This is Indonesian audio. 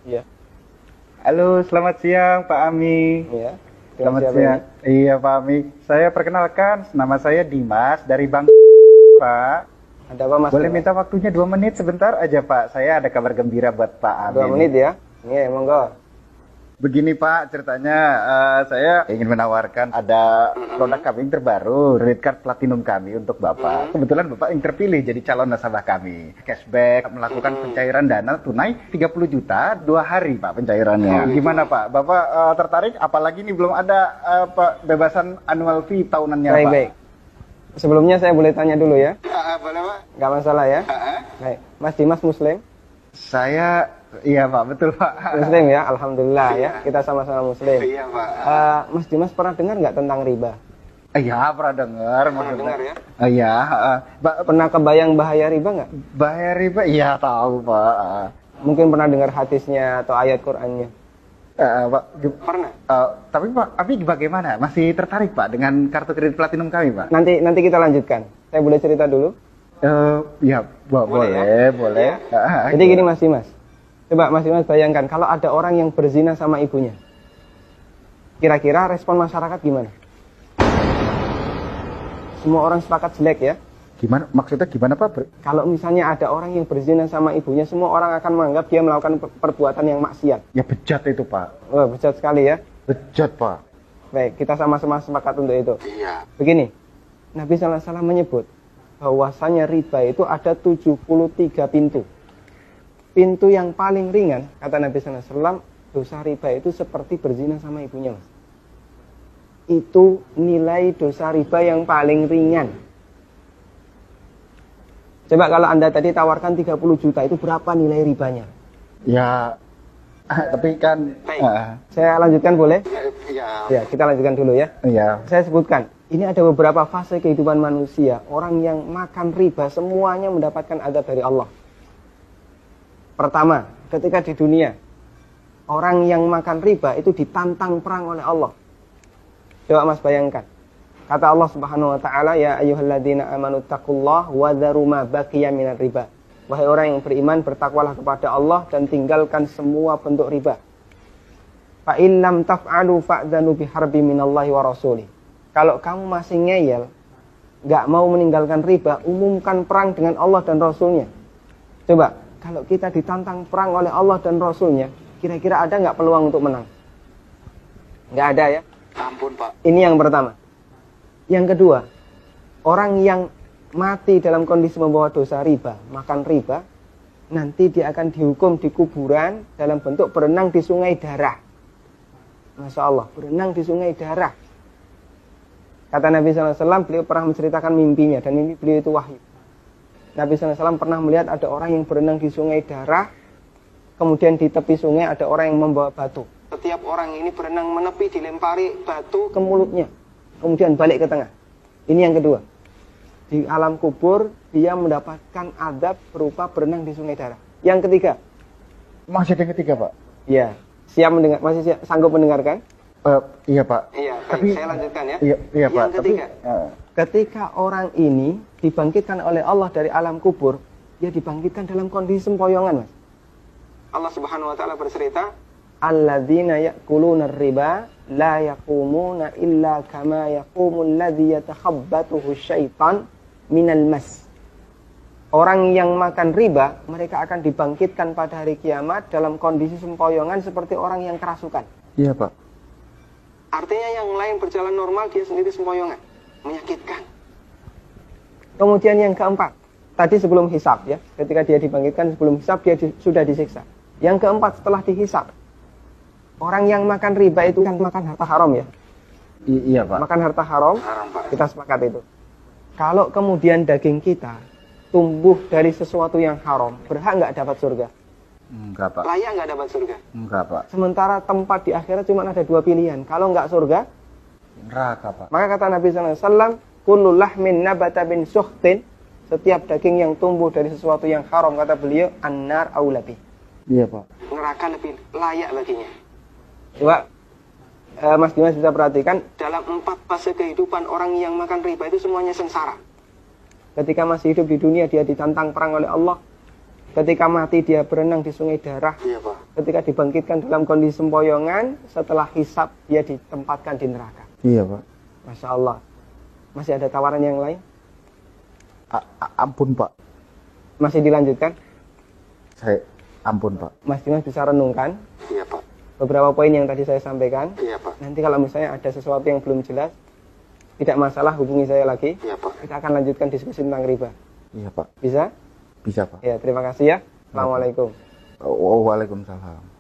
Iya. Halo, selamat siang Pak Ami. Iya. Selamat siang. Iya Pak Ami. Saya perkenalkan, nama saya Dimas dari Bang Pak. Ada apa Mas? Boleh minta waktunya 2 menit sebentar aja Pak. Saya ada kabar gembira buat Pak Ami. 2 menit ya? Iya, monggo. Begini Pak, ceritanya saya ingin menawarkan ada produk kami yang terbaru, Credit Card Platinum kami untuk Bapak. Kebetulan Bapak yang terpilih jadi calon nasabah kami. Cashback, melakukan pencairan dana tunai 30 juta 2 hari Pak pencairannya. Gimana Pak? Bapak tertarik? Apalagi ini belum ada bebasan annual fee tahunannya Pak. Baik. Sebelumnya saya boleh tanya dulu ya? Boleh Pak? Nggak masalah ya? Baik. Mas Dimas Muslim? Saya, iya Pak, betul Pak. Muslim ya, Alhamdulillah ya. Kita sama-sama Muslim. Iya Pak. Mas Dimas pernah dengar nggak tentang riba? Iya, pernah dengar. Pernah dengar ya? Iya. Pernah kebayang bahaya riba nggak? Bahaya riba? Iya tahu Pak. Mungkin pernah dengar hadisnya atau ayat Qur'annya? Pak, Pernah. tapi Pak, bagaimana? Masih tertarik Pak dengan kartu kredit platinum kami Pak? Nanti kita lanjutkan. Saya boleh cerita dulu? Ya, boleh. Ya? Jadi gini Mas Dimas. Coba Mas Dimas bayangkan kalau ada orang yang berzina sama ibunya. Kira-kira respon masyarakat gimana? Semua orang sepakat jelek ya. Gimana? Maksudnya gimana Pak? Kalau misalnya ada orang yang berzina sama ibunya, semua orang akan menganggap dia melakukan perbuatan yang maksiat. Ya bejat itu Pak. Wah, bejat sekali ya. Bejat Pak. Baik, kita sama-sama sepakat untuk itu. Iya. Begini, Nabi SAW menyebut bahwasanya riba itu ada 73 pintu. Pintu yang paling ringan, kata Nabi SAW, dosa riba itu seperti berzina sama ibunya, Mas. Itu nilai dosa riba yang paling ringan. Coba kalau Anda tadi tawarkan 30 juta, itu berapa nilai ribanya? Ya, tapi kan... Saya lanjutkan boleh? Iya. Ya, kita lanjutkan dulu ya. Iya. Saya sebutkan, ini ada beberapa fase kehidupan manusia. Orang yang makan riba semuanya mendapatkan azab dari Allah. Pertama, ketika di dunia, orang yang makan riba itu ditantang perang oleh Allah. Coba Mas bayangkan. Kata Allah Subhanahu wa taala, ya ayyuhalladzina amanu taqullaha wa dzaru ma baqiya minar riba. Wahai orang yang beriman, bertakwalah kepada Allah dan tinggalkan semua bentuk riba. Fa in lam taf'alu fa'dzanu biharbi minallahi wa rasulih. Kalau kamu masih ngeyel, enggak mau meninggalkan riba, umumkan perang dengan Allah dan Rasulnya. Coba, kalau kita ditantang perang oleh Allah dan Rasulnya, kira-kira ada nggak peluang untuk menang? Nggak ada ya? Ampun Pak. Ini yang pertama. Yang kedua, orang yang mati dalam kondisi membawa dosa riba, makan riba, nanti dia akan dihukum di kuburan dalam bentuk berenang di sungai darah. Masya Allah, berenang di sungai darah. Kata Nabi SAW, beliau pernah menceritakan mimpinya, dan mimpi beliau itu wahyu. Nabi SAW pernah melihat ada orang yang berenang di sungai darah, kemudian di tepi sungai ada orang yang membawa batu. Setiap orang ini berenang menepi, dilempari batu ke mulutnya, kemudian balik ke tengah. Ini yang kedua. Di alam kubur, dia mendapatkan adab berupa berenang di sungai darah. Yang ketiga. Masih ada yang ketiga Pak? Iya. Siap mendengar? Masih sanggup mendengarkan? Iya Pak. Iya, tapi saya lanjutkan ya. Iya Pak. Yang ketiga. Ketika orang ini dibangkitkan oleh Allah dari alam kubur, dia dibangkitkan dalam kondisi sempoyongan, Mas. Allah Subhanahu wa taala bercerita, alladzina ya'kuluna riba la yaqumuna illa kama yaqumul ladzi yatakhabbathu syaitan minal mas. Orang yang makan riba, mereka akan dibangkitkan pada hari kiamat dalam kondisi sempoyongan seperti orang yang kerasukan. Iya Pak. Artinya yang lain berjalan normal, dia sendiri sempoyongan. Menyakitkan. Kemudian yang keempat, tadi sebelum hisab ya, ketika dia dibangkitkan sebelum hisab, dia sudah disiksa. Yang keempat, setelah dihisab, orang yang makan riba itu kan makan harta haram ya. Iya Pak. Makan harta haram, Pak. kita sepakat itu. Kalau kemudian daging kita tumbuh dari sesuatu yang haram, berhak nggak dapat surga? Enggak Pak. Layak nggak dapat surga? Enggak Pak. Sementara tempat di akhirat cuma ada 2 pilihan. Kalau nggak surga, neraka Pak. maka kata Nabi SAW, kullu lahmin nabata bin suhtin, setiap daging yang tumbuh dari sesuatu yang haram, kata beliau, annar aulabi. Iya Pak. Neraka lebih layak baginya. Coba Mas Dimas bisa perhatikan, dalam 4 fase kehidupan orang yang makan riba itu semuanya sengsara. Ketika masih hidup di dunia, dia ditantang perang oleh Allah. Ketika mati, dia berenang di sungai darah. Iya Pak. ketika dibangkitkan dalam kondisi sempoyongan, setelah hisab dia ditempatkan di neraka. Iya Pak. Masya Allah. Masih ada tawaran yang lain? Ampun Pak. Masih dilanjutkan? Saya ampun Pak. Mas Dimas bisa renungkan Iya Pak. beberapa poin yang tadi saya sampaikan. Iya Pak. Nanti kalau misalnya ada sesuatu yang belum jelas, tidak masalah, hubungi saya lagi. Iya Pak. Kita akan lanjutkan diskusi tentang riba. Iya Pak. Bisa? Bisa Pak. Ya, terima kasih ya. Assalamualaikum. Waalaikumsalam.